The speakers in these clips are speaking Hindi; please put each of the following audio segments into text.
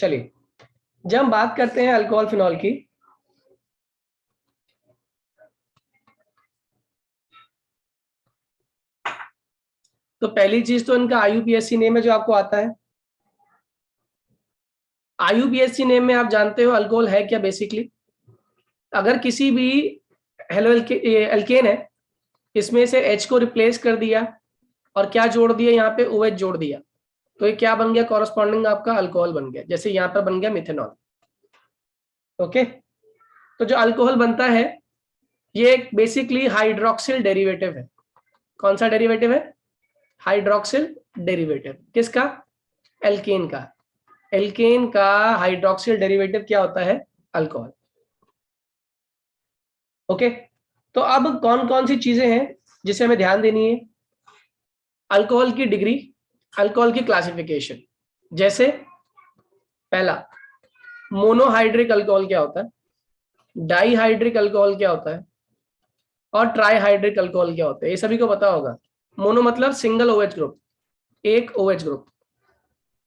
चलिए, जब हम बात करते हैं अल्कोहल फिनॉल की, तो पहली चीज तो इनका IUPAC नेम है जो आपको आता है। IUPAC नेम में आप जानते हो अल्कोहल है क्या बेसिकली। अगर किसी भी हेलो एल्केन है, इसमें से H को रिप्लेस कर दिया और क्या जोड़ दिया, यहाँ पे OH जोड़ दिया, तो ये क्या बन गया, कॉरस्पॉन्डिंग आपका अल्कोहल बन गया। जैसे यहाँ पर बन गया मिथेनॉल। ओके, तो जो अल्कोहल बनता है ये बेसिकली हाइड्रोक्सिल डेरिवेटिव है। कौन सा डेरिवेटिव है? Hydroxyl derivative. किसका? एल्केन का। एल्केन का हाइड्रोक्सिल डेरिवेटिव क्या होता है? अल्कोहल। ओके, तो अब कौन कौन सी चीजें हैं जिसे हमें ध्यान देनी है? अल्कोहल की डिग्री, अल्कोहल की क्लासिफिकेशन। जैसे पहला, मोनोहाइड्रिक अल्कोहल क्या होता है, डाईहाइड्रिक अल्कोहल क्या होता है, और ट्राईहाइड्रिक अल्कोहल क्या होता है, ये सभी को पता होगा। मोनो मतलब सिंगल OH ग्रुप, एक OH ग्रुप।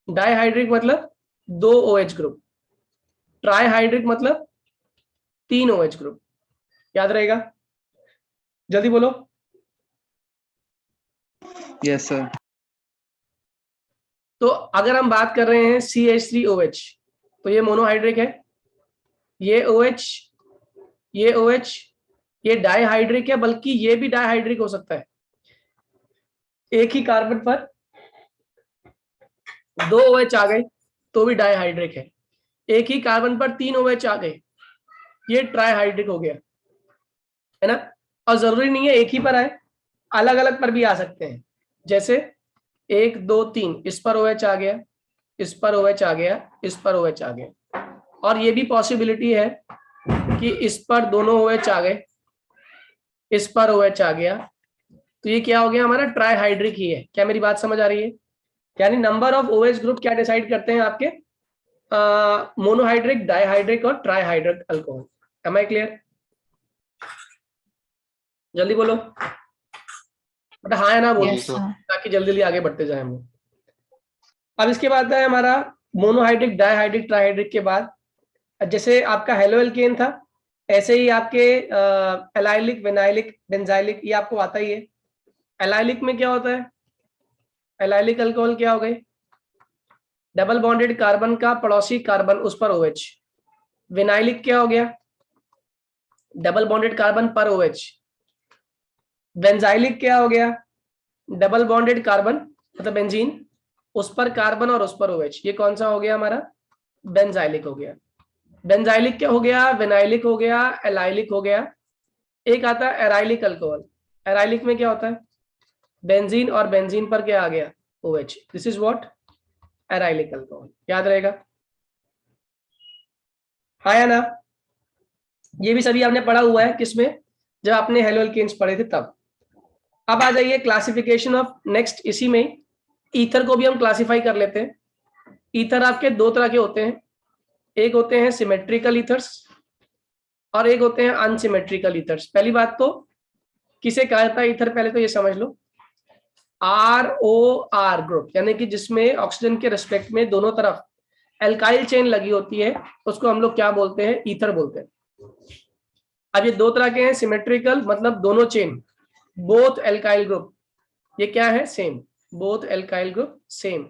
डाईहाइड्रिक मतलब 2 OH ग्रुप। ट्राईहाइड्रिक मतलब 3 OH ग्रुप। याद रहेगा? जल्दी बोलो। Yes sir. तो अगर हम बात कर रहे हैं CH3OH, तो ये मोनोहाइड्रिक है। ये OH, ये OH, ये डाईहाइड्रिक है, बल्कि ये भी डाईहाइड्रिक हो सकता है। एक ही कार्बन पर 2 OH आ गए तो भी डाईहाइड्रिक है। एक ही कार्बन पर 3 OH आ गए, ये ट्राईहाइड्रिक हो गया, है ना। और जरूरी नहीं है एक ही पर आए, अलग अलग पर भी आ सकते हैं। जैसे 1 2 3, इस पर OH आ गया, इस पर OH आ गया, इस पर OH आ गया। और ये भी पॉसिबिलिटी है कि इस पर दोनों OH आ गए, इस पर OH आ गया, तो ये क्या हो गया, हमारा ट्राईहाइड्रिक ही है। क्या मेरी बात समझ आ रही है? यानी नंबर ऑफ OH ग्रुप क्या डिसाइड करते हैं आपके? मोनोहाइड्रिक, डाईहाइड्रिक और trihydric alcohol. Am I clear? जल्दी बोलो, बट हाँ है ना बोलो, ताकि जल्दी जल्दी आगे बढ़ते जाए हम लोग। अब इसके बाद है हमारा मोनोहाइड्रिक, डाईहाइड्रिक, ट्राईहाइड्रिक के बाद जैसे आपका हेलो एल्केन था, ऐसे ही आपके एलाइलिक, विनाइलिक, बेंजाइलिक, ये आपको आता ही है। एलाइलिक में क्या होता है? एलाइलिक अल्कोहल क्या हो गई? डबल बॉन्डेड कार्बन का पड़ोसी कार्बन, उस पर OH। विनाइलिक क्या हो गया? डबल बॉन्डेड कार्बन पर OH। बेंजाइलिक क्या हो गया? डबल बॉन्डेड कार्बन मतलब बेंजीन, उस पर कार्बन और उस पर OH। ये कौन सा हो गया हमारा? बेंजाइलिक हो गया। बेंजाइलिक क्या हो गया? विनाइलिक हो गया, एलाइलिक हो गया। एक आता है एराइलिक अल्कोहल। एराइलिक में क्या होता है? बेंजीन, और बेंजीन पर क्या आ गया? OH। This is what? Arylic alcohol. याद रहेगा? हाँ या ना? ये भी सभी आपने पढ़ा हुआ है किसमें? जब आपने हेलो एल्केन्स पढ़े थे तब। अब आ जाइए क्लासिफिकेशन ऑफ नेक्स्ट, इसी में ईथर को भी हम क्लासिफाई कर लेते हैं। ईथर आपके दो तरह के होते हैं, एक होते हैं सिमेट्रिकल ईथर्स और एक होते हैं अनसिमेट्रिकल ईथर्स। पहली बात तो किसे कहा जाता है ईथर, पहले तो ये समझ लो। ROR ग्रुप, यानी कि जिसमें ऑक्सीजन के रिस्पेक्ट में दोनों तरफ एल्काइल चेन लगी होती है, उसको हम लोग क्या बोलते हैं? ईथर बोलते हैं। अब ये दो तरह के हैं, सिमेट्रिकल मतलब दोनों चेन, बोथ एल्काइल ग्रुप, ये क्या है? Same, both alkyl group same,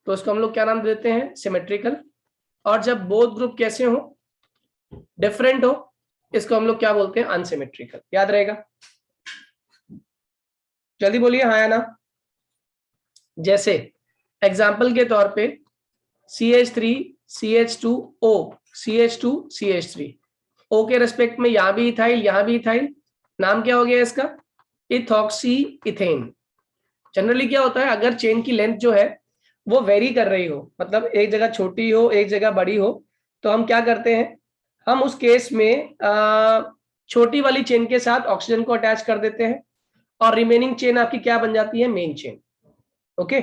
तो इसको हम लोग क्या नाम देते हैं? सिमेट्रिकल। और जब बोथ ग्रुप कैसे हो? डिफरेंट हो, इसको हम लोग क्या बोलते हैं? अनसिमेट्रिकल। याद रहेगा? जल्दी बोलिए हाँ या ना। जैसे एग्जाम्पल के तौर पे CH3 CH2O CH2 CH3, O के रेस्पेक्ट में यहां भी इथाइल, यहां भी इथाइल, नाम क्या हो गया इसका? Ethoxy ethane. जनरली क्या होता है, अगर चेन की लेंथ जो है वो वेरी कर रही हो, मतलब एक जगह छोटी हो एक जगह बड़ी हो, तो हम क्या करते हैं, हम उस केस में छोटी वाली चेन के साथ ऑक्सीजन को अटैच कर देते हैं और रिमेनिंग चेन आपकी क्या बन जाती है? Main chain. ओके,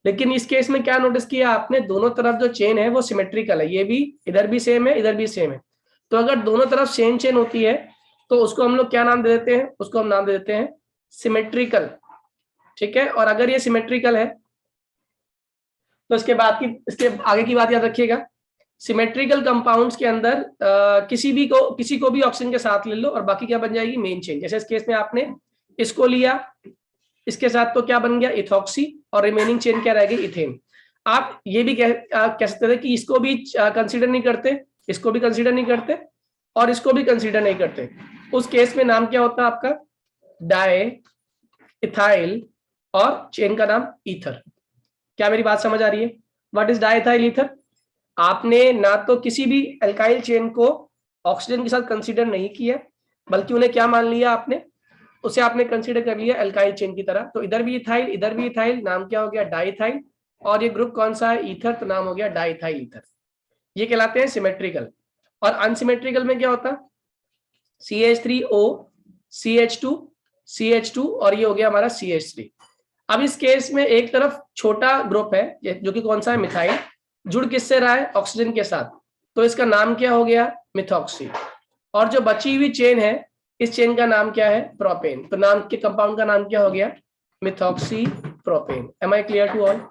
लेकिन इस केस में क्या नोटिस किया आपने? दोनों तरफ जो चेन है वो सिमेट्रिकल है, ये भी इधर भी सेम है, इधर भी सेम है। तो अगर दोनों तरफ सेम चेन होती है तो उसको हम लोग क्या नाम दे देते हैं? उसको हम नाम दे देते हैं सिमेट्रिकल। ठीक है, और अगर ये सिमेट्रिकल है तो इसके आगे की बात याद रखिएगा, सिमेट्रिकल कंपाउंड्स के अंदर किसी को भी ऑक्सीजन के साथ ले लो और बाकी क्या बन जाएगी, मेन चेन। जैसे इस केस में आपने इसको लिया, इसके साथ तो क्या बन गया, इथॉक्सी, और रिमेनिंग चेन क्या रह गई, इथेन। आप ये भी कह सकते थे कि इसको भी कंसीडर नहीं करते, इसको भी कंसीडर नहीं करते, और इसको भी कंसीडर नहीं करते। उस केस में नाम क्या होता है आपका, डाई इथाइल, और चेन का नाम ईथर। क्या मेरी बात समझ आ रही है? What is di ethyl ether? आपने ना तो किसी भी एल्काइल चेन को ऑक्सीजन के साथ कंसीडर नहीं किया, बल्कि उन्हें क्या मान लिया आपने, उसे आपने कंसीडर कर लिया एल्काइल चेन की तरह। तो इधर भी इथाइल, इधर भी इथाइल, नाम क्या हो गया, डाइथाइल। और ये ग्रुप कौन सा है, ईथर, तो नाम हो गया डाइथाइल ईथर। ये कहलाते हैं सिमेट्रिकल। और अनसिमेट्रिकल में क्या होता, CH3O, CH2, CH2, और ये हो गया हमारा CH3। अब इस केस में एक तरफ छोटा ग्रुप है जो कि कौन सा है, मिथाइल, जुड़ किससे रहा है, ऑक्सीजन के साथ, तो इसका नाम क्या हो गया, मिथॉक्सी। और जो बची हुई चेन है, इस चेन का नाम क्या है, प्रोपेन। तो नाम के कंपाउंड का नाम क्या हो गया, methoxy propane. Am I clear to all?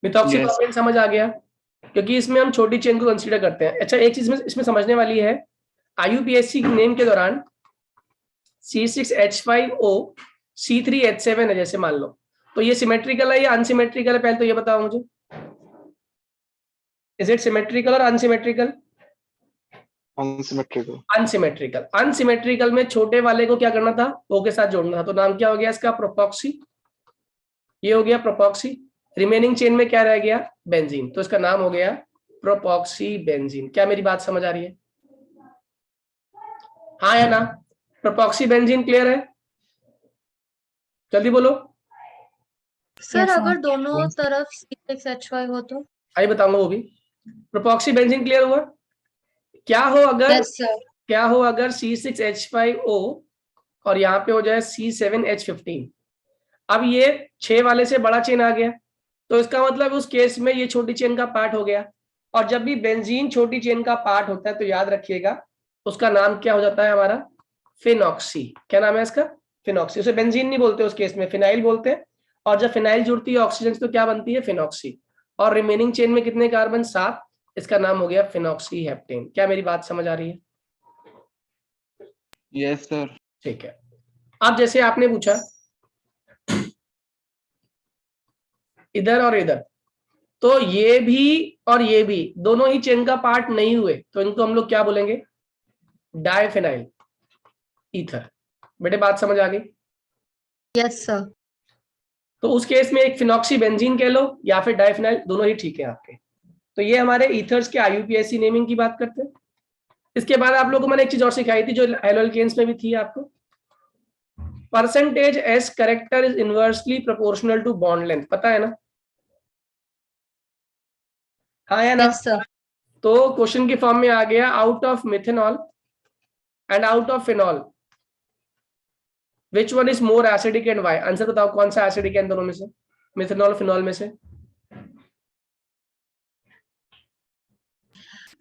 Methoxy propane समझ आ गया, क्योंकि इसमें हम छोटी चेन को कंसीडर करते हैं। अच्छा, एक चीज इसमें समझने वाली है, IUPAC नेम के दौरान C6H5O C3H7 है, जैसे मान लो, तो ये सिमेट्रिकल है या अनसिमेट्रिकल है, पहले तो ये बताओ मुझे। इज इट सिमेट्रिकल और अनसिमेट्रिकल? अनसिमेट्रिकल। अनसिमेट्रिकल। अनसिमेट्रिकल में छोटे वाले को क्या करना था, O के साथ जोड़ना था, तो नाम क्या हो गया इसका, प्रोपॉक्सी। ये हो गया प्रोपॉक्सी। रिमेनिंग चेन में क्या रह गया, बेंजीन, तो इसका नाम हो गया प्रोपॉक्सी बेंजीन। क्या मेरी बात समझ आ रही है? हाँ या ना? प्रोपॉक्सी बेंजीन क्लियर है? जल्दी बोलो। सर अगर दोनों तरफ C6H5 हो तो? आइए बताऊंगा वो भी। प्रोपॉक्सी बेंजीन क्लियर हुआ? क्या हो अगर यस सर। क्या हो अगर C6H5O और यहाँ पे हो जाए C7H15। अब ये 6 वाले से बड़ा चेन आ गया, तो इसका मतलब उस केस में ये छोटी चेन का पार्ट हो गया। और जब भी बेंजीन छोटी चेन का पार्ट होता है तो याद रखिएगा उसका नाम क्या हो जाता है हमारा, फिनॉक्सी। क्या नाम है इसका, फिनॉक्सी। उसे बेंजीन नहीं बोलते, उस केस में फिनाइल बोलते हैं। और जब फिनाइल जुड़ती है ऑक्सीजन से तो क्या बनती है, फिनॉक्सी। और रिमेनिंग चेन में कितने कार्बन, 7, इसका नाम हो गया फिनॉक्सी हेप्टेन। क्या मेरी बात समझ आ रही है? Yes sir. ठीक है। अब जैसे आपने पूछा इधर और इधर, तो ये भी और ये भी दोनों ही चेन का पार्ट नहीं हुए, तो इनको हम लोग क्या बोलेंगे, डाइफिनाइल ईथर। बेटे बात समझ आ गई? Yes sir. तो उस केस में एक फिनॉक्सी बेंजीन कह लो या फिर डाइफिनाइल, दोनों ही ठीक है आपके। तो ये हमारे ईथर्स के IUPAC नेमिंग की बात करते हैं। इसके बाद आप लोगों को मैंने एक चीज और सिखाई थी जो एल्केन्स में भी थी आपको, percentage s character is inversely proportional to bond length. पता है ना? हाँ या ना? Yes sir. तो क्वेश्चन की फॉर्म में आ गया, out of methanol and out of phenol which one is more acidic and why. Answer बताओ कौन सा एसिडिक है इन दोनों में से, मिथेनॉल फिनॉल में से?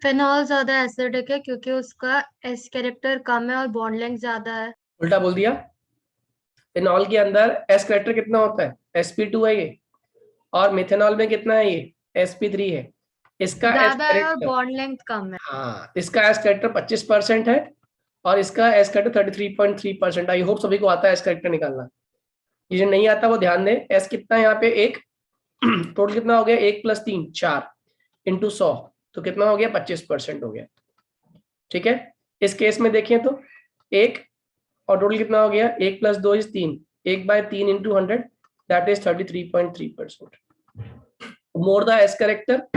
फिनॉल ज्यादा एसिडिक है क्योंकि उसका एस कैरेक्टर कम है और बॉन्ड लेंथ ज्यादा है। उल्टा बोल दिया। फिनॉल के अंदर एस कैरेक्टर कितना होता है, sp2 है ये, और मिथेनॉल में कितना है ये, sp3 है। इसका एस ज्यादा है और कैरेक्टर, बॉन्ड लेंथ कम है। हाँ, इसका एस कैरेक्टर 25% है और इसका एस कैरेक्टर 33.3%। आई होप सभी को आता है एस कैरेक्टर निकालना। ये जो नहीं आता वो ध्यान दें। एस कितना है यहाँ पे, 1, टोटल कितना हो गया, 1 + 3 4 इंटू 100, तो कितना हो गया, 25% हो गया। ठीक है, इस केस में देखें तो 1 और टोटल कितना हो गया, 1 + 2 = 3, 1/3 into 100, that is 33.3%। More the S character,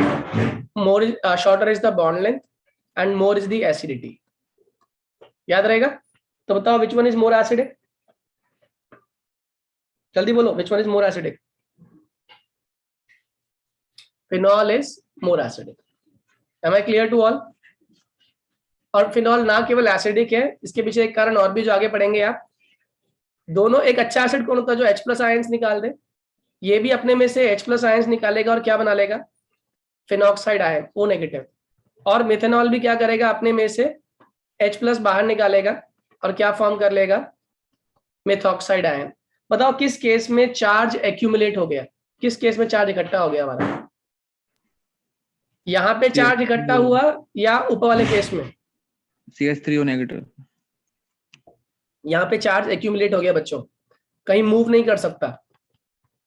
more is shorter is the bond length and more is the acidity। याद रहेगा? तो बताओ which one is more acidic? जल्दी बोलो, which one is more acidic? Phenol is more acidic। Am I clear to all? और फिनॉल ना केवल एसिडिक है, इसके पीछे एक कारण और भी जो आगे पढ़ेंगे आप। दोनों, एक अच्छा एसिड कौन होता है, जो H+ आयंस निकाल दे। ये भी अपने में से H+ आयंस निकालेगा और क्या बना लेगा, फिनॉक्साइड आयन, O-। और मिथेनॉल भी क्या करेगा, अपने में से H+ बाहर निकालेगा और क्या फॉर्म कर लेगा, मेथॉक्साइड आयन। बताओ किस केस में चार्ज एक्यूमुलेट हो गया, किस केस में चार्ज इकट्ठा हो गया हमारा? यहाँ पे चार्ज इकट्ठा हुआ या ऊपर वाले केस में? CH3O negative. यहाँ पे चार्ज एक्यूमुलेट हो गया बच्चों, कहीं मूव नहीं कर सकता।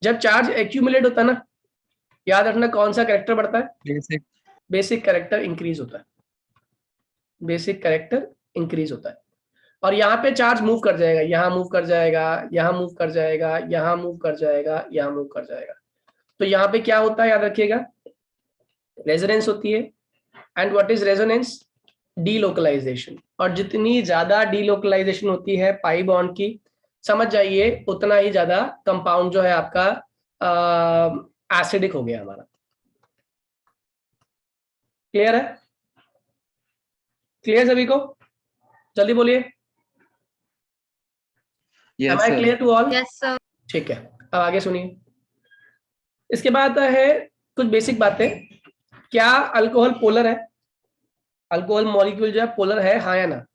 जब चार्ज एक्यूमुलेट होता है ना, याद रखना कौन सा कैरेक्टर बढ़ता है? बेसिक कैरेक्टर इंक्रीज होता है, बेसिक कैरेक्टर इंक्रीज होता है। और यहाँ पे चार्ज मूव कर जाएगा, यहाँ मूव कर जाएगा, यहाँ मूव कर जाएगा, यहाँ मूव कर जाएगा, यहाँ मूव कर जाएगा। तो यहाँ पे क्या होता है याद रखिएगा, रेजोनेंस होती है। And what is resonance? Delocalization. और जितनी ज्यादा डीलोकलाइजेशन होती है पाई बॉन्ड की, समझ जाइए उतना ही ज्यादा कंपाउंड जो है आपका एसिडिक हो गया हमारा। क्लियर है? क्लियर सभी को? जल्दी बोलिए। Am I clear to all? Yes sir. ठीक है, अब आगे सुनिए। इसके बाद है कुछ बेसिक बातें। क्या अल्कोहल पोलर है? अल्कोहल मॉलिक्यूल जो है पोलर है, हाँ या ना?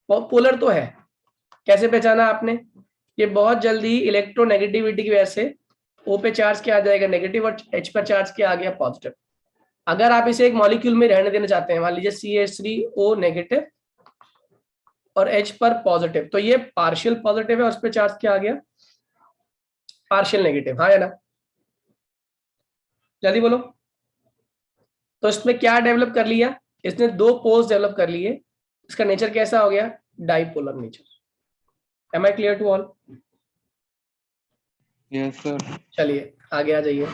पोलर तो है। कैसे पहचाना आपने? ये बहुत जल्दी इलेक्ट्रोनेगेटिविटी की वजह से O पे चार्ज क्या आ जाएगा? नेगेटिव, और H पर चार्ज क्या आ गया? पॉजिटिव। अगर आप इसे एक मॉलिक्यूल में रहने देना चाहते हैं, मान लीजिए CH3O नेगेटिव और H पर पॉजिटिव, तो ये पार्शियल पॉजिटिव है, उस पर चार्ज क्या आ गया? पार्शियल नेगेटिव, हाँ या ना? जल्दी बोलो। तो इसमें क्या डेवलप कर लिया? इसने दो पोल्स डेवलप कर लिए। इसका नेचर कैसा हो गया? Dipolar nature. Am I clear to all? Yes sir. चलिए आगे आ जाइए।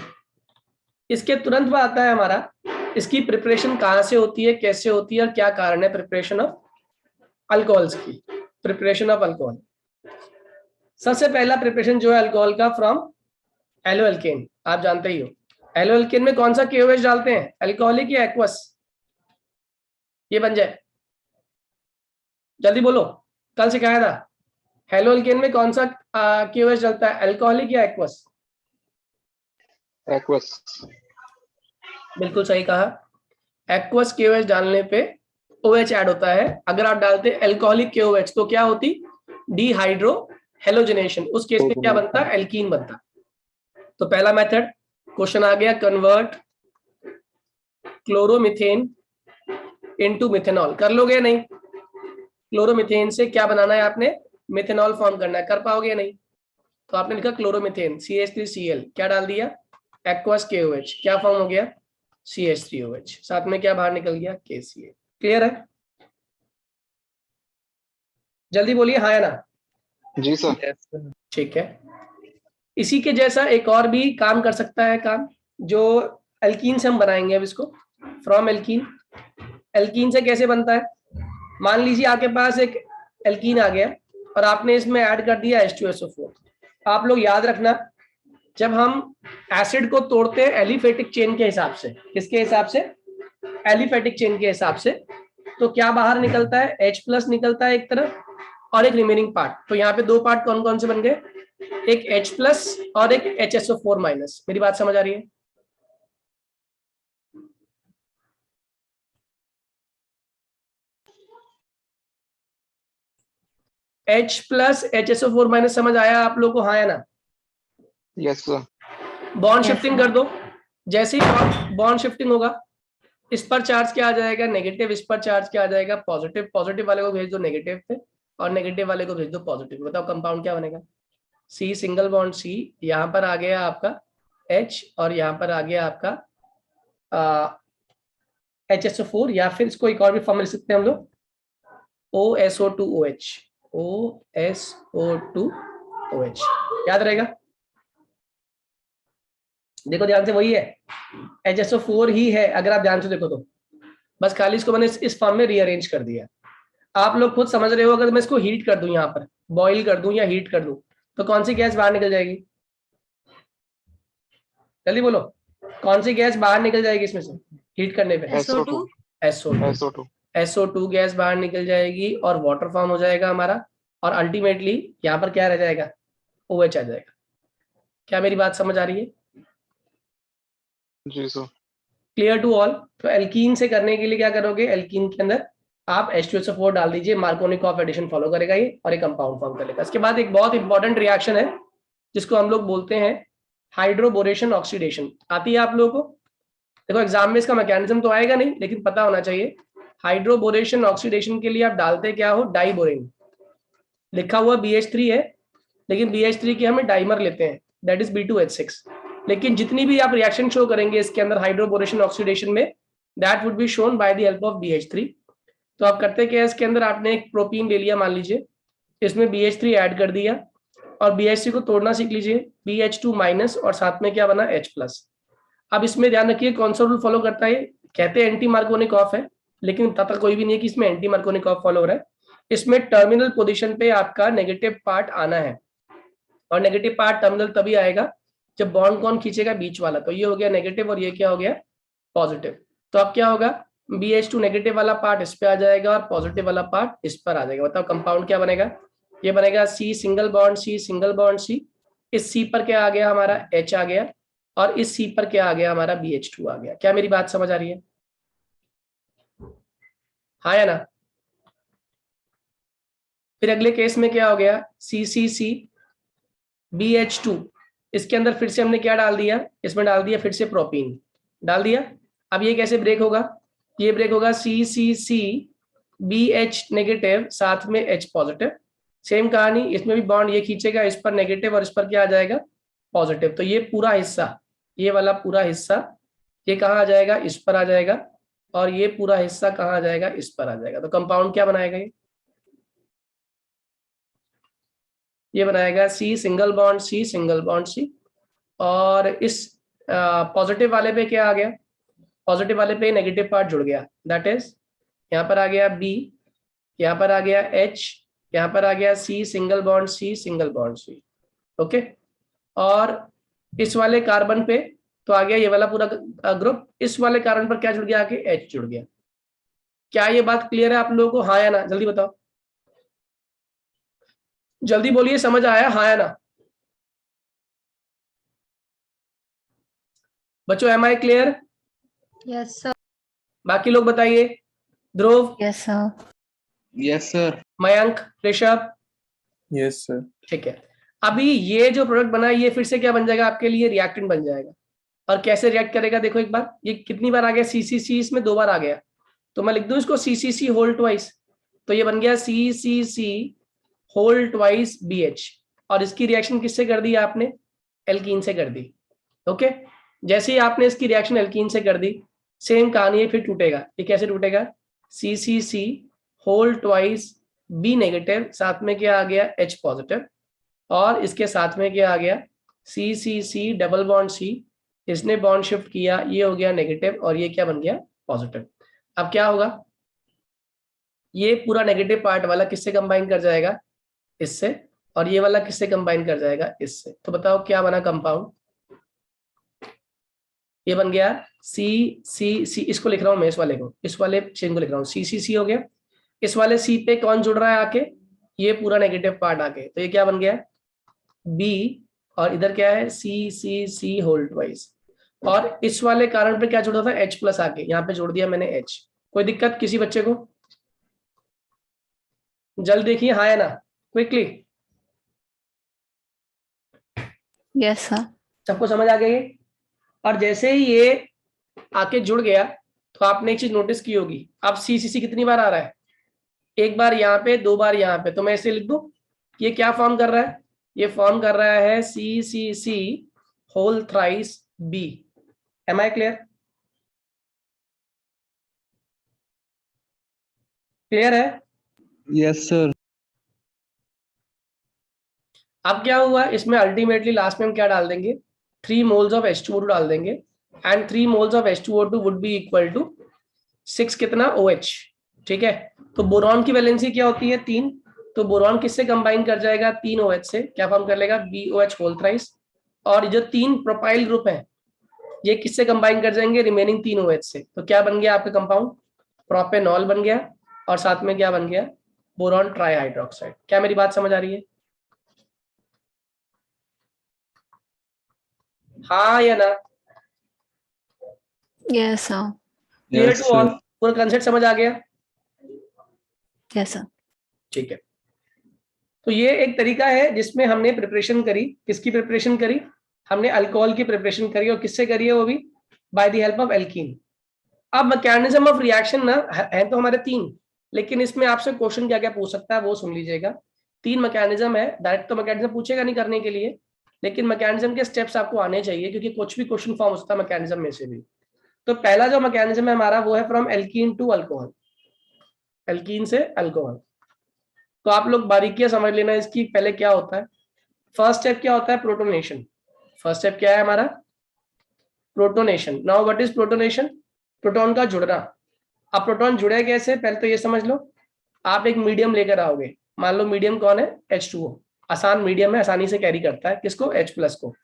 इसके तुरंत बाद आता है हमारा, इसकी प्रिपरेशन कहाँ से होती है, कैसे होती है, और क्या कारण है प्रिपरेशन ऑफ अल्कोहल्स की? प्रिपरेशन ऑफ अल्कोहल, सबसे पहला प्रिपरेशन जो है अल्कोहल का, फ्रॉम एलोएल्केन। आप जानते ही हो एलोएल्केन में कौन सा KOH डालते हैं? अल्कोहलिक या एक्वस? ये बन जाए, जल्दी बोलो, कल सिखाया था। एलोएल्केन में कौन सा KOH डालता है, अल्कोहलिक या एक्वस? एक्वस। बिल्कुल सही कहा। एक्वस KOH डालने पे OH ऐड होता है। अगर आप डालते अल्कोहलिक KOH तो क्या होती? Dehydro halogenation. उस केस में क्या बनता है? एल्कीन बनता। तो पहला मेथड क्वेश्चन आ गया, कन्वर्ट क्लोरोमीथेन इनटू मिथेनॉल। कर लोगे नहीं? क्लोरोमीथेन से क्या बनाना है आपने? मिथेनॉल फॉर्म करना है। कर पाओगे नहीं? तो आपने लिखा क्लोरोमीथेन, CH3Cl, क्या डाल दिया? एक्वस KOH, क्या फॉर्म हो गया? CH3OH, साथ में क्या बाहर निकल गया? KCl। क्लियर है? जल्दी बोलिए हाँ या ना? जी सर। ठीक है। इसी के जैसा एक और भी काम कर सकता है काम, जो एल्कीन से हम बनाएंगे अब इसको, फ्रॉम एल्कीन। एल्कीन से कैसे बनता है? मान लीजिए आपके पास एक एल्कीन आ गया और आपने इसमें ऐड कर दिया H2SO4। आप लोग याद रखना, जब हम एसिड को तोड़ते हैं एलिफेटिक चेन के हिसाब से, किसके हिसाब से? एलिफेटिक चेन के हिसाब से, तो क्या बाहर निकलता है? H+ निकलता है एक तरफ और एक रिमेनिंग पार्ट। तो यहाँ पे दो पार्ट कौन कौन से बन गए? एक H+ और एक HSO4-। मेरी बात समझ आ रही है? H+ HSO4- समझ आया आप लोग को, हाँ या ना? Yes sir. बॉन्ड शिफ्टिंग कर दो। जैसे ही बॉन्ड शिफ्टिंग होगा, इस पर चार्ज क्या आ जाएगा? नेगेटिव। इस पर चार्ज क्या आ जाएगा? पॉजिटिव। पॉजिटिव वाले को भेज दो नेगेटिव पे और नेगेटिव वाले को भेज दो पॉजिटिव। बताओ कंपाउंड क्या बनेगा? C सिंगल बॉन्ड C, यहाँ पर आ गया आपका H और यहाँ पर आ गया आपका HSO4, या फिर इसको एक और भी फॉर्म लिख सकते हैं हम लोग, OSO2OH। OSO2OH याद रहेगा? देखो ध्यान से, वही है, HSO4 ही है अगर आप ध्यान से देखो तो, बस खाली इसको मैंने इस फॉर्म में रीअरेंज कर दिया। आप लोग खुद समझ रहे हो, अगर मैं इसको हीट कर दूं, यहाँ पर बॉईल कर दूं या हीट कर दूं, तो कौन सी गैस बाहर निकल जाएगी? जल्दी बोलो, कौन सी गैस बाहर निकल जाएगी इसमें से हीट करने पे? SO2। SO2 गैस बाहर निकल जाएगी और वाटर फॉर्म हो जाएगा हमारा, और अल्टीमेटली यहाँ पर क्या रह जाएगा? OH आ जाएगा। क्या मेरी बात समझ आ रही है? जी सर। Clear to all? तो एल्कीन से करने के लिए क्या करोगे? एल्कीन के अंदर आप H2SO4 डाल दीजिए, मार्कोनिकॉफ एडिशन फॉलो करेगा ये और एक कंपाउंड फॉर्म करेगा। इसके बाद एक बहुत इंपॉर्टेंट रिएक्शन है जिसको हम लोग बोलते हैं हाइड्रोबोरेशन ऑक्सीडेशन आती है आप लोगों को? देखो एग्जाम में इसका मैकेनिज्म तो आएगा नहीं, लेकिन पता होना चाहिए। हाइड्रोबोरेशन ऑक्सीडेशन के लिए आप डालते क्या हो? डाइबोरेन। लिखा हुआ BH3 है, लेकिन BH3 की हम डाइमर लेते हैं, दैट इज B2H6। लेकिन जितनी भी आप रिएक्शन शो करेंगे इसके अंदर हाइड्रोबोरेशन ऑक्सीडेशन में, that would be shown by the help of BH3। तो आप करते क्या है, इसके अंदर आपने एक प्रोपीन ले लिया मान लीजिए, इसमें BH3 ऐड कर दिया और BH3 को तोड़ना सीख लीजिए, BH2- और साथ में क्या बना? H+। अब इसमें ध्यान रखिए कौन सा रूल फॉलो करता है, कहते हैं एंटी मार्कोनिकॉफ है, लेकिन पता कोई भी नहीं है कि इसमें एंटी मार्कोनिकॉफ फॉलो हो रहा है। इसमें टर्मिनल पोजीशन पे आपका नेगेटिव पार्ट आना है, और नेगेटिव पार्ट टर्मिनल तभी आएगा जब बॉन्ड कौन खींचेगा? बीच वाला। तो ये हो गया नेगेटिव और ये क्या हो गया? पॉजिटिव। तो अब क्या होगा? BH2 नेगेटिव वाला पार्ट इस पे आ जाएगा और पॉजिटिव वाला पार्ट इस पर आ जाएगा। बताओ कंपाउंड क्या बनेगा? ये बनेगा C single bond C single bond C। इस C पर क्या आ गया? हमारा H आ गया, और इस C पर क्या आ गया? हमारा BH2 आ गया। क्या मेरी बात समझ आ रही है? हाँ या ना? फिर अगले केस में क्या हो गया? CCC BH2, इसके अंदर फिर से हमने क्या डाल दिया? इसमें डाल दिया फिर से प्रोपीन, डाल दिया। अब ये कैसे ब्रेक होगा? ये ब्रेक होगा CCC BH नेगेटिव साथ में H पॉजिटिव। सेम कहानी, इसमें भी बॉन्ड ये खींचेगा इस पर नेगेटिव और इस पर क्या आ जाएगा? पॉजिटिव। तो ये पूरा हिस्सा, ये वाला पूरा हिस्सा, ये कहाँ आ जाएगा? इस पर आ जाएगा, और ये पूरा हिस्सा कहाँ आ जाएगा? इस पर आ जाएगा। तो कंपाउंड क्या बनाएगा? ये बनाएगा C single bond C single bond C। और इस पॉजिटिव वाले पे क्या आ गया? पॉजिटिव वाले पे नेगेटिव पार्ट जुड़ गया, दैट इज यहाँ पर आ गया B, यहाँ पर आ गया H, यहाँ पर आ गया C single bond C single bond C। Okay, और इस वाले कार्बन पे तो आ गया ये वाला पूरा ग्रुप, इस वाले कार्बन पर क्या जुड़ गया? आके H जुड़ गया। क्या ये बात क्लियर है आप लोगों को? हाँ या ना? जल्दी बताओ, जल्दी बोलिए, समझ आया? हाँ या ना? बच्चों am I clear? Yes sir. बाकी लोग बताइए। Dhruv, yes sir. Yes, sir. Mayank, Rishabh, yes sir. ठीक है। अभी ये जो प्रोडक्ट बना है ये फिर से क्या बन जाएगा आपके लिए? रिएक्टेंट बन जाएगा। और कैसे रिएक्ट करेगा देखो एक बार, ये कितनी बार आ गया? CCC इसमें 2 बार आ गया, तो मैं लिख दूं इसको CCC होल ट्वाइस। तो ये बन गया CCC होल ट्वाइस BH, और इसकी रिएक्शन किससे कर दी आपने? एल्कीन से कर दी। ओके, जैसे ही आपने इसकी रिएक्शन एल्कीन से कर दी, सेम कहानी है, फिर टूटेगा। ये कैसे टूटेगा? CCC whole twice B negative, साथ में क्या आ गया? H पॉजिटिव, और इसके साथ में क्या आ गया? CCC डबल बॉन्ड C, इसने बॉन्ड शिफ्ट किया, ये हो गया नेगेटिव और ये क्या बन गया? पॉजिटिव। अब क्या होगा? ये पूरा नेगेटिव पार्ट वाला किससे कंबाइन कर जाएगा? इससे, और ये वाला किससे कंबाइन कर जाएगा? इससे। तो बताओ क्या बना कंपाउंड? ये बन गया CCC, इसको लिख रहा हूं मैं, इस वाले को, इस वाले चेन को लिख रहा हूं, CCC हो गया। इस वाले C पे कौन जुड़ रहा है आके? ये पूरा नेगेटिव पार्ट आके, तो ये क्या बन गया? B, और इधर क्या है? CCC होल ट्वाइस, और इस वाले कारण पे क्या जुड़ा था? H प्लस आके, यहाँ पे जोड़ दिया मैंने H। कोई दिक्कत किसी बच्चे को? जल्द देखिए, हाँ या ना? Quickly, yes sir. सबको समझ आ गई? और जैसे ही ये आके जुड़ गया तो आपने एक चीज नोटिस की होगी, अब CCC कितनी बार आ रहा है? एक बार यहाँ पे, 2 बार यहाँ पे। तो मैं इसे लिख दूं, ये क्या फॉर्म कर रहा है? ये फॉर्म कर रहा है CCC whole thrice B। Am I clear? Clear है? Yes, sir. अब क्या हुआ इसमें? अल्टीमेटली लास्ट में हम क्या डाल देंगे? 3 मोल्स ऑफ H2O2 डाल देंगे, and 3 moles of H2O2 would be equal to 6 कितना? OH। ठीक है, तो बोरॉन की वैलेंसी क्या होती है? 3। तो बोरॉन किससे कंबाइन कर जाएगा? 3 OH से। क्या फॉर्म कर लेगा? BOH whole thrice. और जो 3 प्रोपाइल ग्रुप है ये किससे कंबाइन कर जाएंगे? रिमेनिंग 3 OH से। तो क्या बन गया आपका कंपाउंड? प्रोपेनॉल बन गया, और साथ में क्या बन गया? Boron trihydroxide. क्या मेरी बात समझ आ रही है? हाँ या ना? Yes sir. Clear Yes, to all? sir. पूरा कंसेप्ट समझ आ गया? Yes sir. ठीक है, तो ये एक तरीका है जिसमें हमने प्रिपरेशन करी। किसकी प्रिपरेशन करी? हमने अल्कोहल की प्रिपरेशन करी और किससे करी है वो भी by the help of alkene. अब मैकेनिज्म ऑफ रिएक्शन ना है तो हमारे 3, लेकिन इसमें आपसे क्वेश्चन क्या क्या पूछ सकता है वो सुन लीजिएगा। 3 मैकेनिज्म है, डायरेक्ट तो मैकेनिज्म पूछेगा नहीं करने के लिए, लेकिन मैकेनिज्म के स्टेप्स आपको आने चाहिए क्योंकि कुछ भी क्वेश्चन फॉर्म होता है मैकेनिज्म में से भी। तो पहला जो मैकेनिज्म है हमारा वो है from alkene to alcohol, alkene से अल्कोहल। तो आप लोग बारीकियां समझ लेना इसकी, पहले क्या होता है। फर्स्ट स्टेप क्या होता है, प्रोटोनेशन। फर्स्ट स्टेप क्या है हमारा, protonation. Now what is protonation, proton का जुड़ना। अब प्रोटॉन जुड़े कैसे, पहले तो ये समझ लो। आप एक मीडियम लेकर आओगे, मान लो मीडियम कौन है, H2O। आसान मीडियम है, आसानी से कैरी करता है किसको, H+ को।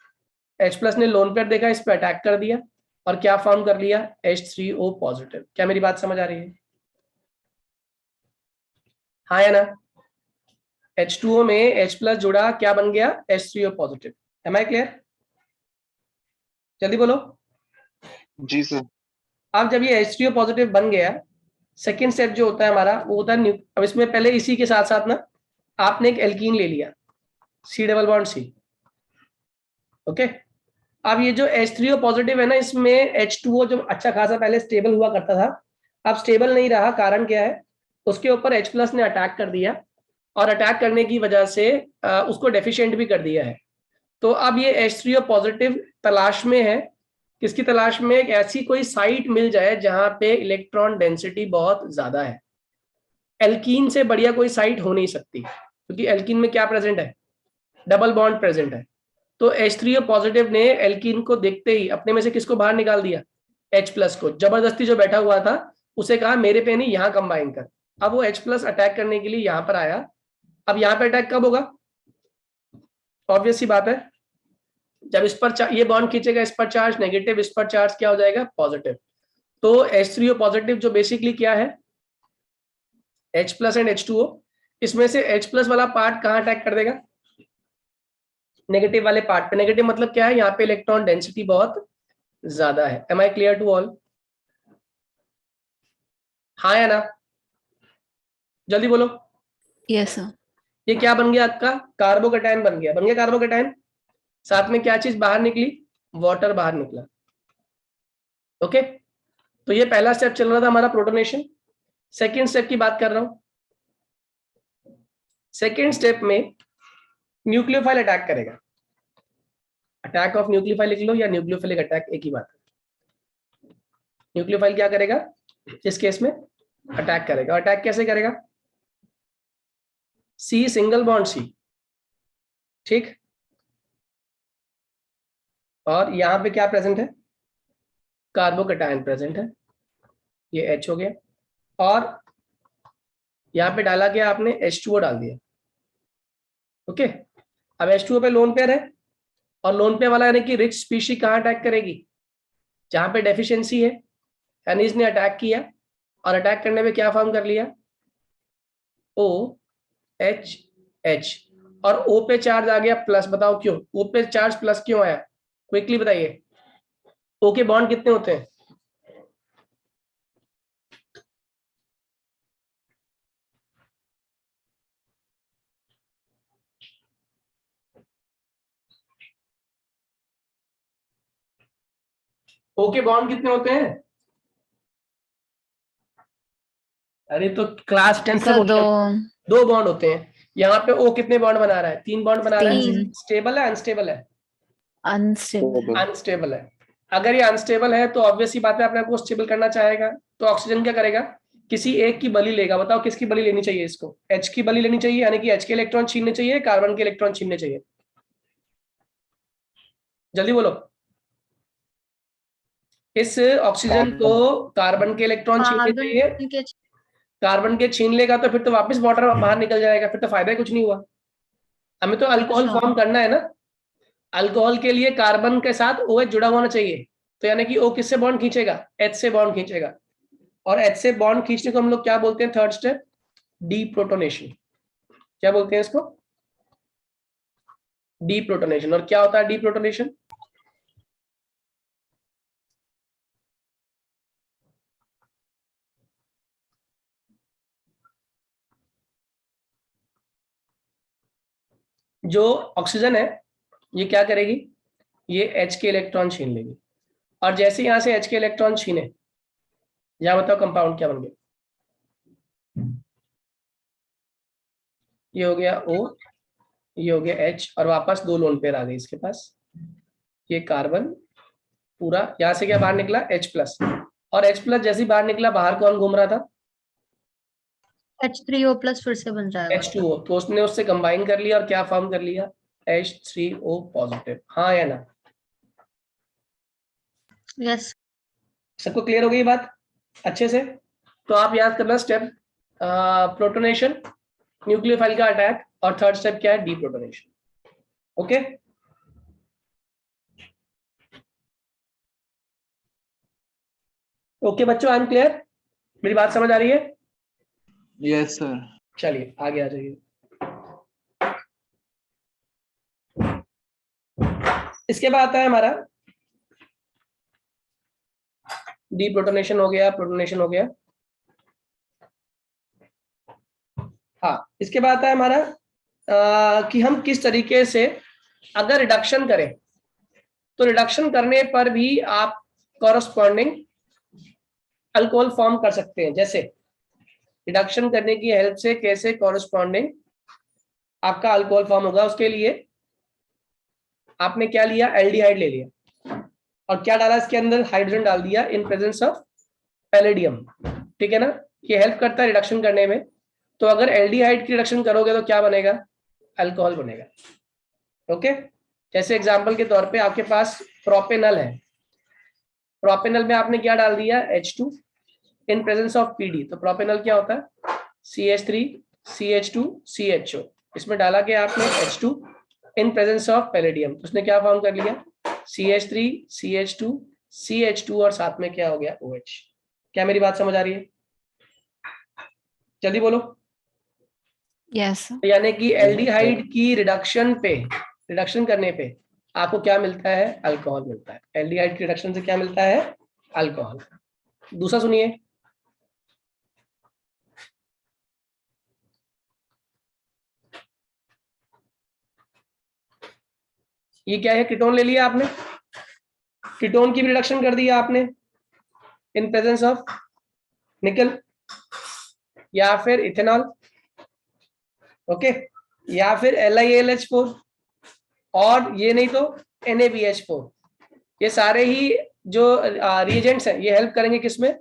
H+ ने लोन पेयर देखा, इस पर अटैक कर दिया और क्या फॉर्म कर लिया, H3O पॉजिटिव। क्या मेरी बात समझ आ रही है, हाँ या ना। H2O में H+ जुड़ा, क्या बन गया, H3O positive. M I clear, जल्दी बोलो। जी सर। अब जब ये H3O पॉजिटिव बन गया, सेकेंड स्टेप जो होता है हमारा वो होता है अब इसमें पहले इसी के साथ साथ ना आपने एक एल्कीन ले लिया, C+C। ओके, अब ये जो H3O पॉजिटिव है ना, इसमें H2O जो अच्छा खासा पहले स्टेबल हुआ करता था, अब स्टेबल नहीं रहा। कारण क्या है, उसके ऊपर H+ ने अटैक कर दिया और अटैक करने की वजह से उसको डेफिशिएंट भी कर दिया है। तो अब ये H3O पॉजिटिव तलाश में है, किसकी तलाश में, एक ऐसी कोई साइट मिल जाए जहां पे इलेक्ट्रॉन डेंसिटी बहुत ज्यादा है। एल्कीन से बढ़िया कोई साइट हो नहीं सकती, क्योंकि एल्कीन में क्या प्रेजेंट है, डबल बॉन्ड प्रेजेंट है। तो H3O पॉजिटिव ने एल्कीन को देखते ही अपने में से किसको बाहर निकाल दिया, H+ को। जबरदस्ती जो बैठा हुआ था उसे कहा मेरे पे नहीं, यहाँ कंबाइन कर। अब वो H+ अटैक करने के लिए यहाँ पर आया। अब यहाँ पे अटैक कब होगा, ऑब्वियस सी बात है, जब इस पर ये बॉन्ड खींचेगा, इस पर चार्ज नेगेटिव, इस पर चार्ज क्या हो जाएगा, पॉजिटिव। तो H3O पॉजिटिव जो बेसिकली क्या है, H+ एंड H2O, इसमें से H+ वाला पार्ट कहाँ अटैक कर देगा, नेगेटिव वाले पार्ट पे। नेगेटिव मतलब क्या है, यहाँ पे इलेक्ट्रॉन डेंसिटी बहुत ज्यादा है। Am I clear to all, हाँ या ना, जल्दी बोलो। Yes, sir. ये क्या बन गया आपका, कार्बोकैटायन बन गया, बन गया कार्बोकैटायन। साथ में क्या चीज बाहर निकली, वाटर बाहर निकला। ओके, तो ये पहला स्टेप चल रहा था हमारा, प्रोटोनेशन। सेकेंड स्टेप की बात कर रहा हूं। सेकेंड स्टेप में न्यूक्लियोफाइल अटैक करेगा। अटैक ऑफ न्यूक्लियोफाइल लिख लो या न्यूक्लियोफिलिक अटैक, एक ही बात है। न्यूक्लियोफाइल क्या करेगा इस केस में, अटैक करेगा। अटैक कैसे करेगा, C सिंगल बॉन्ड C, ठीक। और यहां पे क्या प्रेजेंट है, कार्बोकैटायन प्रेजेंट है, ये H हो गया। और यहाँ पे डाला गया आपने H2O डाल दिया। ओके, अब H2O पे लोन पेयर है, और लोन पेयर वाला यानी कि रिच स्पीशी कहाँ अटैक करेगी, जहां पे डेफिशिएंसी है। यानी इसने अटैक किया और अटैक करने में क्या फॉर्म कर लिया, OH। और O पे चार्ज आ गया प्लस, बताओ क्यों, O पे चार्ज प्लस क्यों आया, क्विकली बताइए। O के बॉन्ड कितने होते हैं, O के बॉन्ड कितने होते हैं, अरे तो क्लास 10 से Sir, दो 2 बॉन्ड होते हैं। यहाँ पे O कितने बॉन्ड बना रहा है, 3 बॉन्ड बना रहा है। 3 स्टेबल है अनस्टेबल है, unstable. अनस्टेबल है। अगर ये अनस्टेबल है तो ऑब्वियस ही बात है अपने को स्टेबल करना चाहेगा। तो ऑक्सीजन क्या करेगा, किसी एक की बलि लेगा। बताओ किसकी बलि लेनी चाहिए इसको, H की बलि लेनी चाहिए, यानी कि H के इलेक्ट्रॉन छीनने चाहिए, कार्बन के इलेक्ट्रॉन छीनने चाहिए, जल्दी बोलो। इस ऑक्सीजन को कार्बन के इलेक्ट्रॉन छीनने कार्बन चाहिए, के कार्बन के छीन लेगा तो फिर तो वापस वाटर बाहर निकल जाएगा, फिर तो फायदा ही कुछ नहीं हुआ। हमें तो अल्कोहल अच्छा फॉर्म करना है ना। अल्कोहल के लिए कार्बन के साथ OH जुड़ा होना चाहिए। तो यानी कि O किससे बॉन्ड खींचेगा, H से बॉन्ड खींचेगा। और H से बॉन्ड खींचने को हम लोग क्या बोलते हैं, थर्ड स्टेप, डीप्रोटोनेशन। क्या बोलते हैं इसको, डीप्रोटोनेशन। और क्या होता है डीप्रोटोनेशन, जो ऑक्सीजन है ये क्या करेगी, ये H के इलेक्ट्रॉन छीन लेगी, और जैसे यहां से H के इलेक्ट्रॉन छीने, यहां बताओ कंपाउंड क्या बन गया। ये हो गया O, ये हो गया H, और वापस 2 लोन पेयर आ गई इसके पास। ये कार्बन पूरा यहां से क्या बाहर निकला H+, और H+ जैसे ही बाहर निकला, बाहर कौन घूम रहा था, H3O+ फिर से बन जाएगा। H2O, तो उसने उससे कंबाइन कर लिया और क्या फॉर्म कर लिया, H3O+। हाँ या ना, यस। सबको क्लियर हो गई बात अच्छे से। तो आप याद करना स्टेप, प्रोटोनेशन, न्यूक्लियोफाइल का अटैक, और थर्ड स्टेप क्या है, डीप्रोटोनेशन। ओके, ओके बच्चों, आई एम क्लियर, मेरी बात समझ आ रही है। Yes, sir. चलिए आगे आ जाइए। इसके बाद आता है हमारा डीप्रोटोनेशन हो गया, प्रोटोनेशन हो गया। हाँ, इसके बाद आता है हमारा कि हम किस तरीके से अगर रिडक्शन करें, तो रिडक्शन करने पर भी आप कॉरस्पॉन्डिंग अल्कोहल फॉर्म कर सकते हैं। जैसे रिडक्शन करने की हेल्प से कैसे कॉरस्पॉन्डिंग आपका अल्कोहल फॉर्म होगा, उसके लिए आपने क्या लिया, एल्डिहाइड ले लिया, और क्या डाला इसके अंदर, हाइड्रोजन डाल दिया इन प्रेजेंस ऑफ पैलेडियम। ठीक है ना, ये हेल्प करता है रिडक्शन करने में। तो अगर एल्डिहाइड की रिडक्शन करोगे तो क्या बनेगा, अल्कोहल बनेगा। ओके, जैसे एग्जांपल के तौर पे आपके पास प्रोपेनल है, प्रोपेनल में आपने क्या डाल दिया, H2 in presence of PD। तो प्रोपेनल क्या होता है, CH3 CH2 CHO, इसमें डाला के आपने H2 in presence of palladium, तो उसने क्या फॉर्म कर लिया, CH3 CH2 CH2, और साथ में क्या हो गया, OH। क्या मेरी बात समझ आ रही है, जल्दी बोलो। Yes, sir. तो यानी कि एल्डिहाइड की रिडक्शन करने पे आपको क्या मिलता है, अल्कोहल मिलता है। एल्डिहाइड की रिडक्शन से क्या मिलता है, अल्कोहल। दूसरा सुनिए, ये क्या है, कीटोन ले लिया आपने, कीटोन की भी रिडक्शन कर दिया आपने इन प्रेजेंस ऑफ निकल या फिर इथेनॉल, ओके, या फिर LiAlH4, और ये नहीं तो NaBH4। ये सारे ही जो रिएजेंट्स हैं ये हेल्प करेंगे किसमें,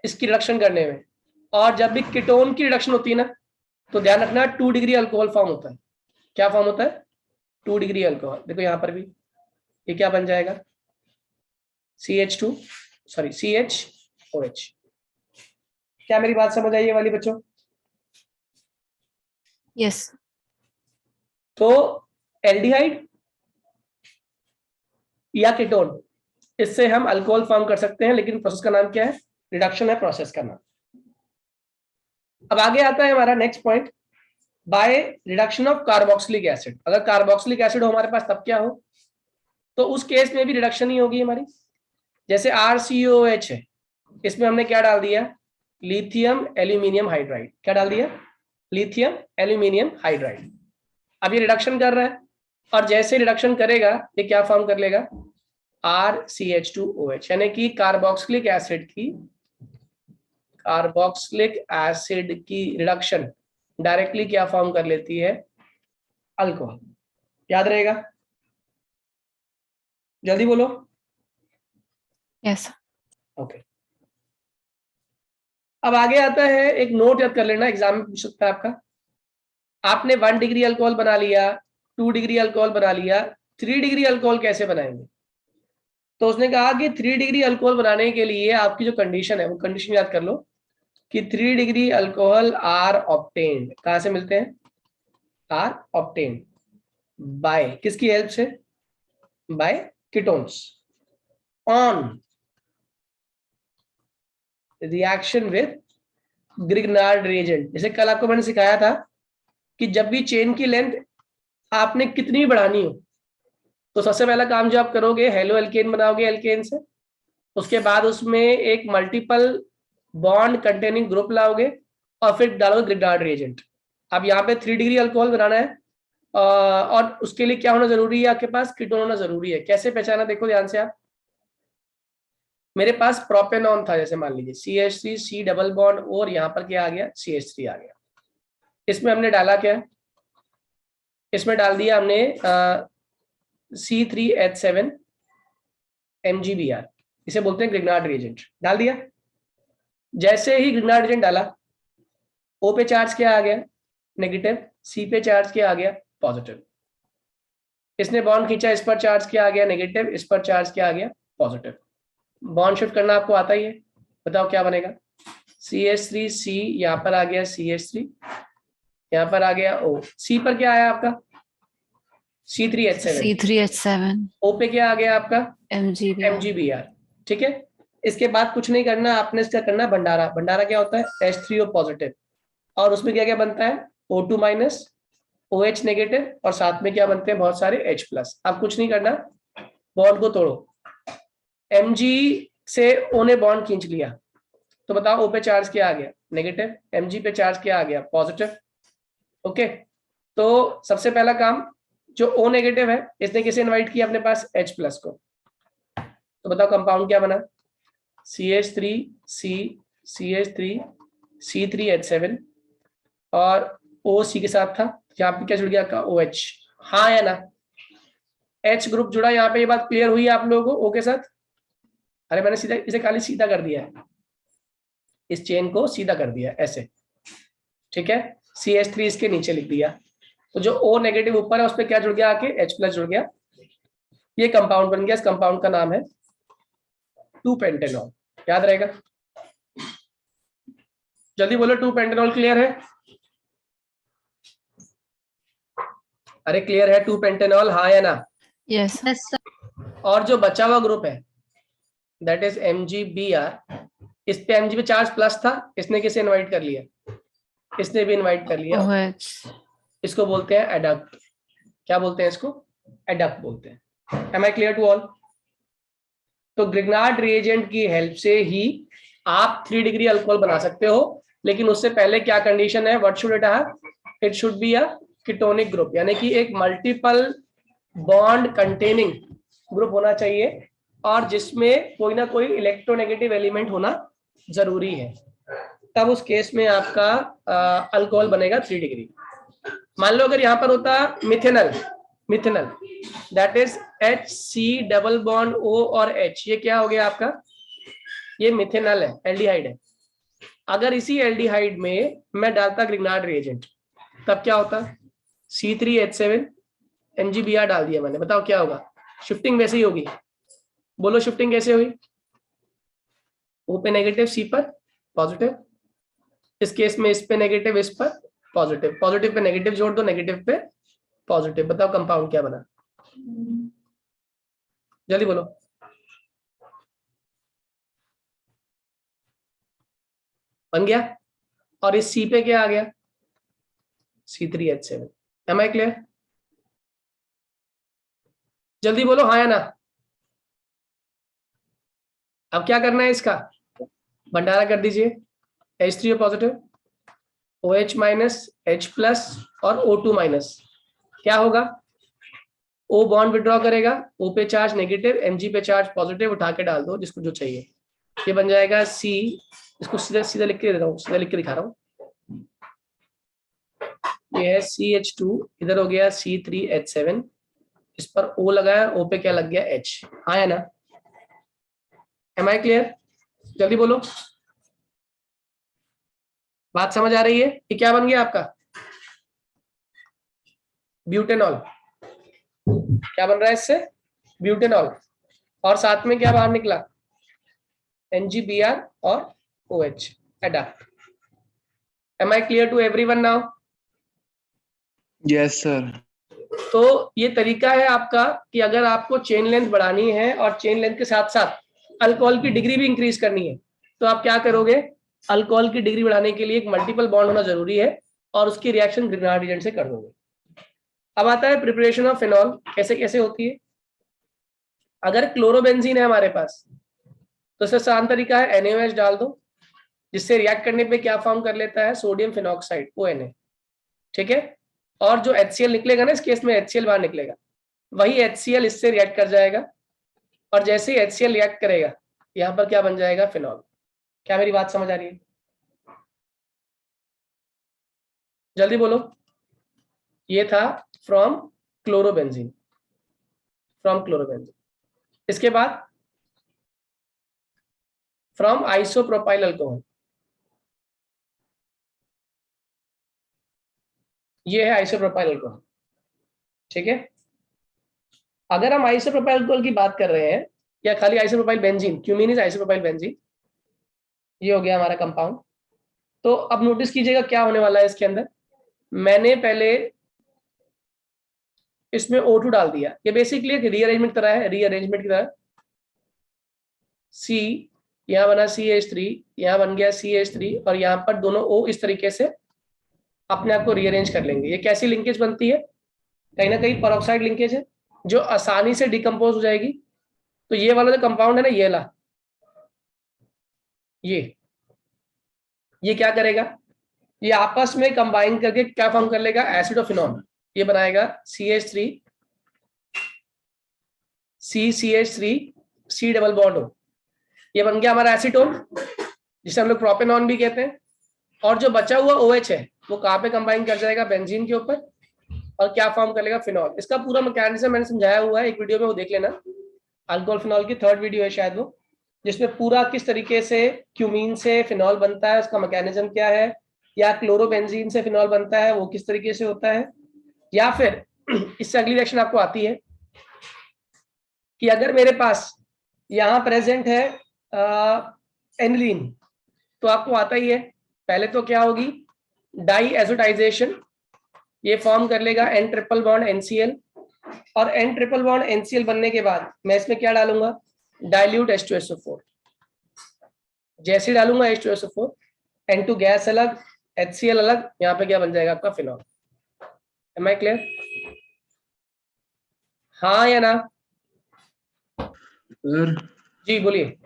इसकी रिडक्शन करने में। और जब भी कीटोन की रिडक्शन होती है ना, तो ध्यान रखना 2 डिग्री अल्कोहल फॉर्म होता है। क्या फॉर्म होता है, 2 डिग्री अल्कोहल। देखो यहाँ पर भी ये क्या बन जाएगा, CHOH। क्या मेरी बात समझ आई है वाली बच्चों। Yes. तो एल्डिहाइड या कीटोन, इससे हम अल्कोहल फॉर्म कर सकते हैं, लेकिन प्रोसेस का नाम क्या है, रिडक्शन है प्रोसेस का नाम। अब आगे आता है हमारा next point, by reduction of carboxylic acid. अगर कार्बोक्सिलिक एसिड हो हमारे पास तब क्या हो, तो उस केस में भी रिडक्शन ही होगी हमारी। जैसे RCOH है, इसमें हमने क्या डाल दिया, लिथियम एल्यूमिनियम हाइड्राइड। क्या डाल दिया, लिथियम एल्यूमिनियम हाइड्राइड। अब ये रिडक्शन कर रहा है, और जैसे रिडक्शन करेगा ये क्या फॉर्म कर लेगा, RCH2OH, यानी कि कार्बोक्सिलिक एसिड की रिडक्शन डायरेक्टली क्या फॉर्म कर लेती है, अल्कोहल। याद रहेगा, जल्दी बोलो। Yes, sir. ओके, अब आगे आता है, एक नोट याद कर लेना, एग्जाम में पूछ सकता है आपका। आपने 1 डिग्री अल्कोहल बना लिया, 2 डिग्री अल्कोहल बना लिया, 3 डिग्री अल्कोहल कैसे बनाएंगे। तो उसने कहा कि 3 डिग्री अल्कोहल बनाने के लिए आपकी जो कंडीशन है वो कंडीशन याद कर लो, कि 3 डिग्री अल्कोहल आर ऑब्टेन्ड, कहां से मिलते हैं, आर ऑब्टेन्ड बाय किसकी हेल्प से, by ketones on reaction with Grignard reagent. जैसे कल आपको मैंने सिखाया था कि जब भी चेन की लेंथ आपने कितनी बढ़ानी हो, तो सबसे पहला काम जो आप करोगे, हेलो एल्केन बनाओगे एल्केन से, उसके बाद उसमें एक मल्टीपल बॉन्ड कंटेनिंग ग्रुप लाओगे, और फिर डालोगे ग्रिग्नार्ड रिएजेंट। अब यहाँ पे 3 डिग्री अल्कोहल बनाना है, और उसके लिए क्या होना जरूरी है, आपके पास कीटोन होना जरूरी है। कैसे पहचाना, देखो ध्यान से आप, मेरे पास प्रोपेनॉन था, जैसे मान लीजिए CH3 C डबल बॉन्ड, और यहाँ पर क्या आ गया, CH3 आ गया। इसमें हमने डाला क्या, इसमें डाल दिया हमने C3H7 MgBr, इसे बोलते हैं ग्रिग्नार्ड रिएजेंट, डाल दिया। जैसे ही ग्रिग्नार्ड रिएजेंट डाला, O पे चार्ज क्या आ गया, नेगेटिव, C पे चार्ज क्या आ गया, पॉजिटिव। इसने बॉन्ड खींचा, इस पर चार्ज क्या आ गया, नेगेटिव, इस पर चार्ज क्या आ गया, पॉजिटिव। बॉन्ड शिफ्ट करना आपको आता ही है, बताओ क्या बनेगा, CH3C यहाँ पर आ गया CH3, यहाँ पर आ गया O, C पर क्या आया आपका C3H7, C3H7 O पे क्या आ गया आपका MgBr. MgBr। ठीक है, इसके बाद कुछ नहीं करना आपने, इसका करना भंडारा। भंडारा क्या होता है, H3O पॉजिटिव, और उसमें क्या क्या बनता है, O2 माइनस, OH नेगेटिव, और साथ में क्या बनते हैं, बहुत सारे H प्लस। अब कुछ नहीं करना, बॉन्ड को तोड़ो। Mg से O ने बॉन्ड खींच लिया, तो बताओ O पे चार्ज क्या आ गया, नेगेटिव, Mg पे चार्ज क्या आ गया, पॉजिटिव। ओके, तो सबसे पहला काम, जो O नेगेटिव है, इसने किसे इनवाइट किया अपने पास, H प्लस को। तो बताओ कंपाउंड क्या बना, CH3C CH3 C3H7, और O C के साथ था, यहाँ पे क्या जुड़ गया आपका OH, हाँ या ना, H ग्रुप जुड़ा। यहाँ पे ये बात क्लियर हुई आप लोगों को O के साथ। अरे मैंने सीधा इसे खाली सीधा कर दिया है, इस चेन को सीधा कर दिया ऐसे, ठीक है। CH3 इसके नीचे लिख दिया, तो जो O नेगेटिव ऊपर है उस पर क्या जुड़ गया, आके H प्लस जुड़ गया, ये कंपाउंड बन गया। इस कंपाउंड का नाम है 2-पेंटेनॉल, याद रहेगा। जल्दी बोलो, 2-पेंटेनॉल क्लियर है, अरे क्लियर है 2-पेंटेनॉल, हाँ या ना। Yes. Yes sir. और जो बचा हुआ ग्रुप है दैट इज MgBr, इस पे Mg पे चार्ज प्लस था, इसने किसे इनवाइट कर लिया, इसने भी इनवाइट कर लिया, OH. इसको बोलते हैं एडक्ट। क्या बोलते हैं इसको, एडक्ट बोलते हैं। Am I clear to all. तो ग्रिग्नार्ड रिएजेंट की हेल्प से ही आप 3 डिग्री अल्कोहल बना सकते हो, लेकिन उससे पहले क्या कंडीशन है, what should it have, it should be a ketonic group, यानी कि एक मल्टीपल बॉन्ड कंटेनिंग ग्रुप होना चाहिए, और जिसमें कोई ना कोई इलेक्ट्रोनेगेटिव एलिमेंट होना जरूरी है, तब उस केस में आपका अल्कोहल बनेगा 3 डिग्री। मान लो अगर यहाँ पर होता methanal, methanal that is HC double bond O और H, ये क्या हो गया आपका, ये मिथेनल है, एल्डिहाइड है। अगर इसी एल्डिहाइड में मैं डालता ग्रिग्नार्ड रिएजेंट, तब क्या होता, C3H7 MgBr डाल दिया मैंने, बताओ क्या होगा, शिफ्टिंग वैसे ही होगी। बोलो शिफ्टिंग कैसे हुई, O पे नेगेटिव, C पर पॉजिटिव, इस केस में इस पे नेगेटिव, इस पर पॉजिटिव, पॉजिटिव पे नेगेटिव जोड़ दो, नेगेटिव पे पॉजिटिव, बताओ कंपाउंड क्या बना, जल्दी बोलो। बन गया, और इस C पे क्या आ गया, C3H7। एम आई क्लियर, जल्दी बोलो हाँ या ना। अब क्या करना है, इसका भंडारा कर दीजिए, H3O positive, OH minus, H plus और O2 माइनस, क्या होगा, O बॉन्ड विड्रॉ करेगा, O पे चार्ज नेगेटिव, Mg पे चार्ज पॉजिटिव, उठा के डाल दो जिसको जो चाहिए, ये बन जाएगा C। इसको सीधा सीधा लिख के दे रहा हूँ, सीधा लिख के दिखा रहा हूँ, ये है CH2, इधर हो गया C3H7, इस पर O लगाया, O पे क्या लग गया, H, हाँ है ना। एम आई क्लियर, जल्दी बोलो, बात समझ आ रही है। ये क्या बन गया आपका, ब्यूटेनॉल। क्या बन रहा है इससे, ब्यूटेनॉल, और साथ में क्या बाहर निकला, MgBr और OH, adduct. Am I clear to everyone now. Yes, sir. तो ये तरीका है आपका कि अगर आपको चेन लेंथ बढ़ानी है और चेन लेंथ के साथ साथ अल्कोहल की डिग्री भी इंक्रीज करनी है, तो आप क्या करोगे, अल्कोहल की डिग्री बढ़ाने के लिए एक मल्टीपल बॉन्ड होना जरूरी है, और उसकी रिएक्शन ग्रिग्नार्ड रिएजेंट से कर दोगे। अब आता है प्रिपरेशन ऑफ फिनॉल, कैसे कैसे होती है। अगर क्लोरोबेंजीन है हमारे पास, तो इसका आसान तरीका है NaOH डाल दो, जिससे रिएक्ट करने पे क्या फॉर्म कर लेता है, सोडियम फिनॉक्साइड ONA, ठीक है। और जो HCl निकलेगा ना, इस केस में HCl बाहर निकलेगा, वही HCl इससे रिएक्ट कर जाएगा, और जैसे ही HCl रिएक्ट करेगा यहाँ पर क्या बन जाएगा, फिनॉल। क्या मेरी बात समझ आ रही है? जल्दी बोलो। ये था फ्रॉम क्लोरोबेंजीन, फ्रॉम क्लोरोबेंजीन। इसके बाद फ्रॉम आइसोप्रोपाइल अल्कोहल, ये है आइसोप्रोपाइल अल्कोहल, ठीक है। अगर हम आइसोप्रोपाइल अल्कोहल की बात कर रहे हैं, या खाली isopropyl benzene, cumene is isopropyl benzene, ये हो गया हमारा कंपाउंड। तो अब नोटिस कीजिएगा क्या होने वाला है इसके अंदर। मैंने पहले इसमें O2 डाल दिया, ये बेसिकली एक रीअरेंजमेंट तरह है, रीअरेंजमेंट की तरह। C यहाँ बना CH3, यहाँ बन गया CH3, और यहाँ पर दोनों O इस तरीके से अपने आप को रीअरेंज कर लेंगे। ये कैसी लिंकेज बनती है? कहीं ना कहीं पेरोक्साइड लिंकेज है, जो आसानी से डिकम्पोज हो जाएगी। तो ये वाला जो कंपाउंड है ना, ये ला, ये क्या करेगा, ये आपस में कंबाइन करके क्या फॉर्म कर लेगा, एसिडोफिनॉल। ये बनाएगा CH3 CCH3 C double bond O, ये बन गया हमारा एसीटोन, जिसे हम लोग प्रोपेनॉन भी कहते हैं। और जो बचा हुआ OH है वो कहाँ पे कंबाइन कर जाएगा, बेंजीन के ऊपर, और क्या फॉर्म कर लेगा, फिनॉल। इसका पूरा मैकेनिज्म मैंने समझाया हुआ है एक वीडियो में, वो देख लेना, अल्कोहल फिनॉल की 3rd वीडियो है शायद वो, जिसमें पूरा किस तरीके से क्यूमीन से फिनॉल बनता है, उसका मैकेनिज्म क्या है, या क्लोरोबेंजीन से फिनॉल बनता है वो किस तरीके से होता है। या फिर इससे अगली रिएक्शन आपको आती है कि अगर मेरे पास यहाँ प्रेजेंट है एनिलीन, तो आपको आता ही है, पहले तो क्या होगी, डाई एजोटाइजेशन, ये फॉर्म कर लेगा N ट्रिपल बॉन्ड NCl, और N ट्रिपल बॉन्ड NCl बनने के बाद मैं इसमें क्या डालूंगा, डाइल्यूट H2SO4। जैसे डालूंगा H2SO4, N2 गैस अलग, HCl अलग, यहाँ पे क्या बन जाएगा आपका, फिनॉल। M I clear? हाँ या ना? सर जी बोलिए।